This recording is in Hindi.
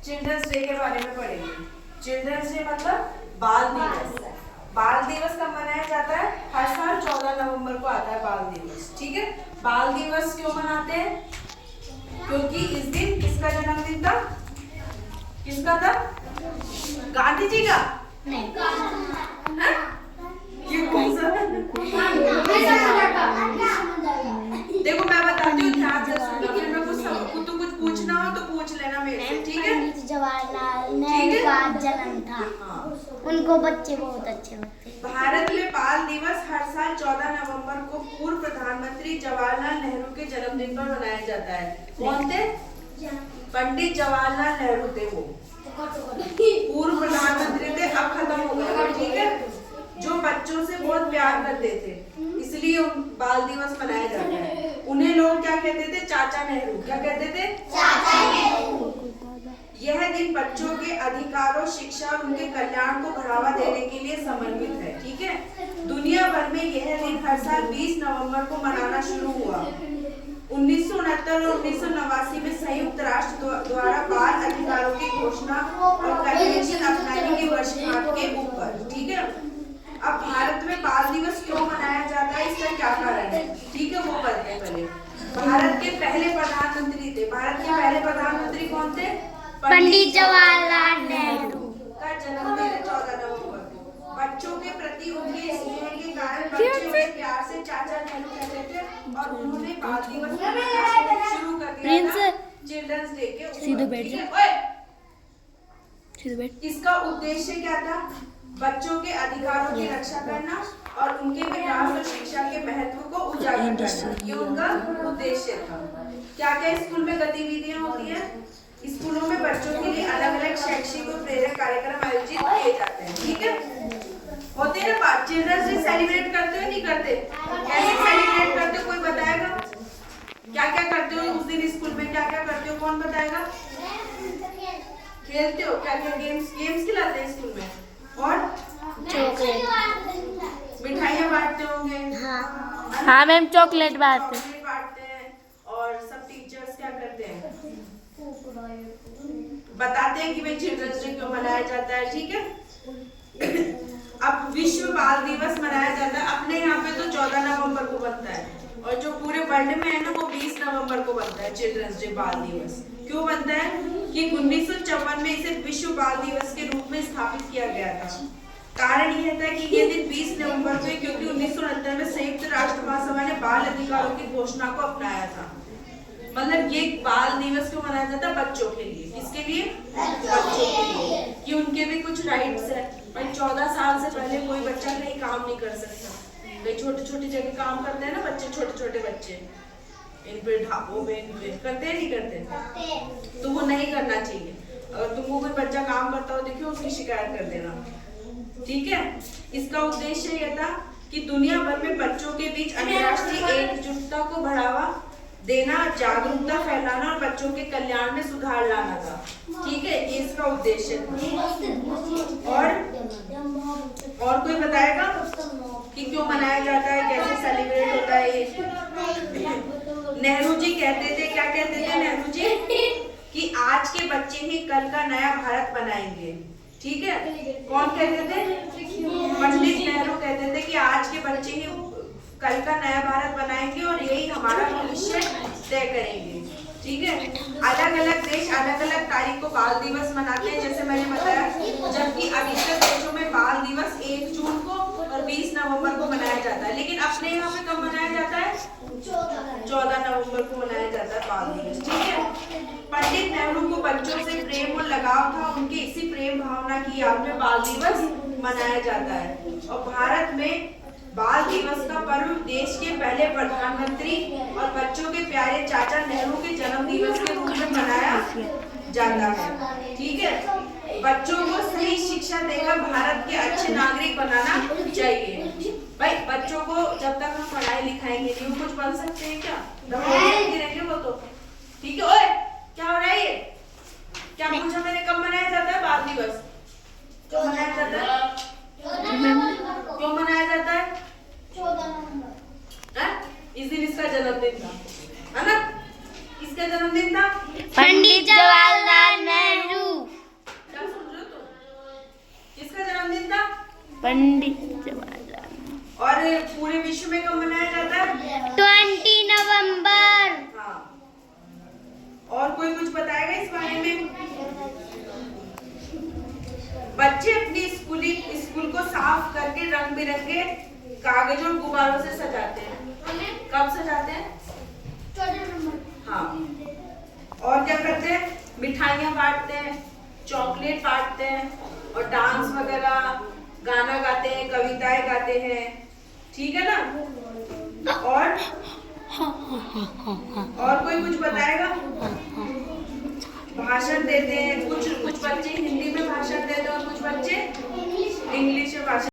चिल्ड्रंस डे के बारे में पढ़ेंगे। चिल्ड्रंस डे मतलब बाल दिवस। बाल दिवस कब मनाया जाता है? हर साल 14 नवंबर को आता है बाल दिवस। ठीक है, बाल दिवस क्यों मनाते हैं? क्योंकि इस दिन किसका जन्मदिन था? किसका था? गांधी जी का? नहीं। ये कौन सा? देखो मैं बताती हूँ, ध्यान से सुनो, फिर मैं कुछ तो कुछ पूछना हो तो पूछ लेना मेरे से, ठीक है? पंडित जवाहरलाल नेहरू का जन्म था। उनको बच्चे बहुत अच्छे होते हैं। भारत में बाल दिवस हर साल 14 नवंबर को पूर्व प्रधानमंत्री जवाहरलाल नेहरू के जन्मदिन पर मनाया जाता है। कौन थे? पंडित जवाहरलाल नेहरू थे वो, पूर्व प्रधानमंत्री थे, अब खत्म हो गए, ठीक है? जो बच्चों से बहुत प्यार करते थे, इसलिए बाल दिवस मनाया जाता है। उन्हें लोग क्या कहते थे? चाचा नेहरू। क्या कहते थे? चाचा नेहरू। यह दिन बच्चों के अधिकारों, शिक्षा और उनके कल्याण को बढ़ावा देने के लिए समर्पित है। ठीक है, दुनिया भर में यह दिन हर साल 20 नवंबर को मनाना शुरू हुआ। 1969 और 1989 में संयुक्त राष्ट्र द्वारा बाल अधिकारों की घोषणा और कन्वेंशन अपनाने की वर्षगांठ के ऊपर। ठीक है, अब भारत में बाल दिवस क्यों मनाया जाता है, इसका क्या कारण है? ठीक है, वो पढ़ते हैं पहले। भारत के पहले प्रधानमंत्री थे। भारत के पहले प्रधानमंत्री कौन थे? पंडित जवाहरलाल नेहरू का जन्मदिन है 14 नवंबर को। बच्चों के प्रति उनके स्नेह के कारण बच्चे उन्हें प्यार से चाचा नेहरू कहते थे और उन्होंने बाल दिवस मनाना शुरू कर दिया था चिल्ड्रंस डे के ऊपर। सीधे बैठ जा। इसका उद्देश्य क्या था? बच्चों के अधिकारों की रक्षा करना और उनके विकास और शिक्षा के महत्व को उजागर करना, ये उनका उद्देश्य था। क्या क्या स्कूल में गतिविधियां होती हैं? स्कूलों में बच्चों के लिए अलग अलग शैक्षिक और प्रेरक कार्यक्रम आयोजित किए जाते हैं। ठीक है, होते हैं ना। चिल्ड्रंस डे सेलिब्रेट करते हो नहीं करते? कैसे सेलिब्रेट करते हो, कोई बताएगा? क्या क्या करते हो उस दिन स्कूल में? क्या क्या करते हो, कौन बताएगा? खेलते हो? क्या क्या गेम्स खिलाते हैं स्कूल में? और मिठाइयाँ बांटते होंगे। हाँ मैम, चॉकलेट बांटते हैं। और सब टीचर्स क्या करते हैं? बताते हैं कि भाई चिल्ड्रंस डे क्यों मनाया जाता है। ठीक है, अब विश्व बाल दिवस मनाया जाता है। अपने यहाँ पे तो 14 नवंबर को बनता है और जो पूरे वर्ल्ड में है ना, वो 20 नवंबर को बनता है चिल्ड्रंस डे बाल दिवस। क्यों बनता है? कि 1954 में इसे विश्व बाल दिवस के रूप में स्थापित किया गया था। कारण यह था कि ये दिन 20 नवंबर को, क्योंकि 1969 में संयुक्त राष्ट्र महासभा ने बाल अधिकारों की घोषणा को अपनाया था। मतलब ये बाल दिवस क्यों मनाया जाता है? बच्चों के लिए। किसके लिए? बच्चों के लिए, कि उनके भी कुछ राइट्स है। भाई 14 साल से पहले कोई बच्चा कहीं काम नहीं कर सकता। भाई छोटे छोटे जगह काम करते हैं ना बच्चे, छोटे छोटे बच्चे, इन पे ढाबों में करते हैं, नहीं करते? तो वो नहीं करना चाहिए। अगर तुमको कोई बच्चा काम करता हो देखियो, उसकी शिकायत कर देना। ठीक है, इसका उद्देश्य यह था कि दुनिया भर में बच्चों के बीच अंतर्राष्ट्रीय एकजुटता को बढ़ावा देना, जागरूकता फैलाना और बच्चों के कल्याण में सुधार लाना था। ठीक है, ये इसका उद्देश्य था। और कोई बताएगा कि क्यों मनाया जाता है, कैसे सेलिब्रेट होता है ये? नेहरू जी कहते थे, क्या कहते थे नेहरू जी? कि आज के बच्चे ही कल का नया भारत बनाएंगे। ठीक है, कौन कहते थे? पंडित नेहरू कहते थे कि आज के बच्चे ही कल का नया भारत बनाएंगे और यही हमारा भविष्य तय करेंगे। ठीक है, अलग अलग देश अलग अलग तारीख को बाल दिवस मनाते हैं, जैसे मैंने बताया, जबकि अधिकतर देशों में बाल दिवस 1 जून को और 20 नवंबर को मनाया जाता है। लेकिन अपने यहाँ पे कब मनाया जाता है? 14 नवंबर को मनाया जाता है बाल दिवस। ठीक है, पंडित नेहरू को बच्चों से प्रेम और लगाव था, उनके इसी प्रेम भावना की याद में बाल दिवस मनाया जाता है। और भारत में बाल दिवस का पर्व देश के पहले प्रधानमंत्री और बच्चों के प्यारे चाचा नेहरू के जन्म दिवस के रूप में मनाया जाता है। ठीक है, बच्चों को सही शिक्षा देकर भारत के अच्छे नागरिक बनाना चाहिए। भाई बच्चों को जब तक हम पढ़ाई लिखाएंगे नहीं, वो कुछ बन सकते हैं क्या? रहेंगे वो तो। ठीक है, ओए क्या हो रहा है ये? क्या पूछा मैंने? कब मनाया जाता है बाल दिवस? क्यों मनाया जाता है? क्यों मनाया जाता है? 14 नवंबर। इस दिन इसका जन्मदिन था, है ना? किसका जन्मदिन था? पंडित जवाहरलाल नेहरू। पंडित जवाहरलाल। और पूरे विश्व में कब मनाया जाता है? 20 नवंबर। हाँ। और कोई कुछ बताएगा इस बारे में? बच्चे अपनी स्कूल को साफ करके रंग बिरंगे कागजों और गुब्बारों से सजाते हैं। कब सजाते हैं? 14 नवंबर। हाँ। और क्या करते हैं? मिठाइयाँ बांटते हैं, चॉकलेट बांटते हैं और डांस वगैरह, गाना गाते हैं, कविताएं गाते हैं। ठीक है ना? और कोई कुछ बताएगा? भाषण देते हैं, कुछ बच्चे हिंदी में भाषण देते हैं और कुछ बच्चे इंग्लिश में भाषण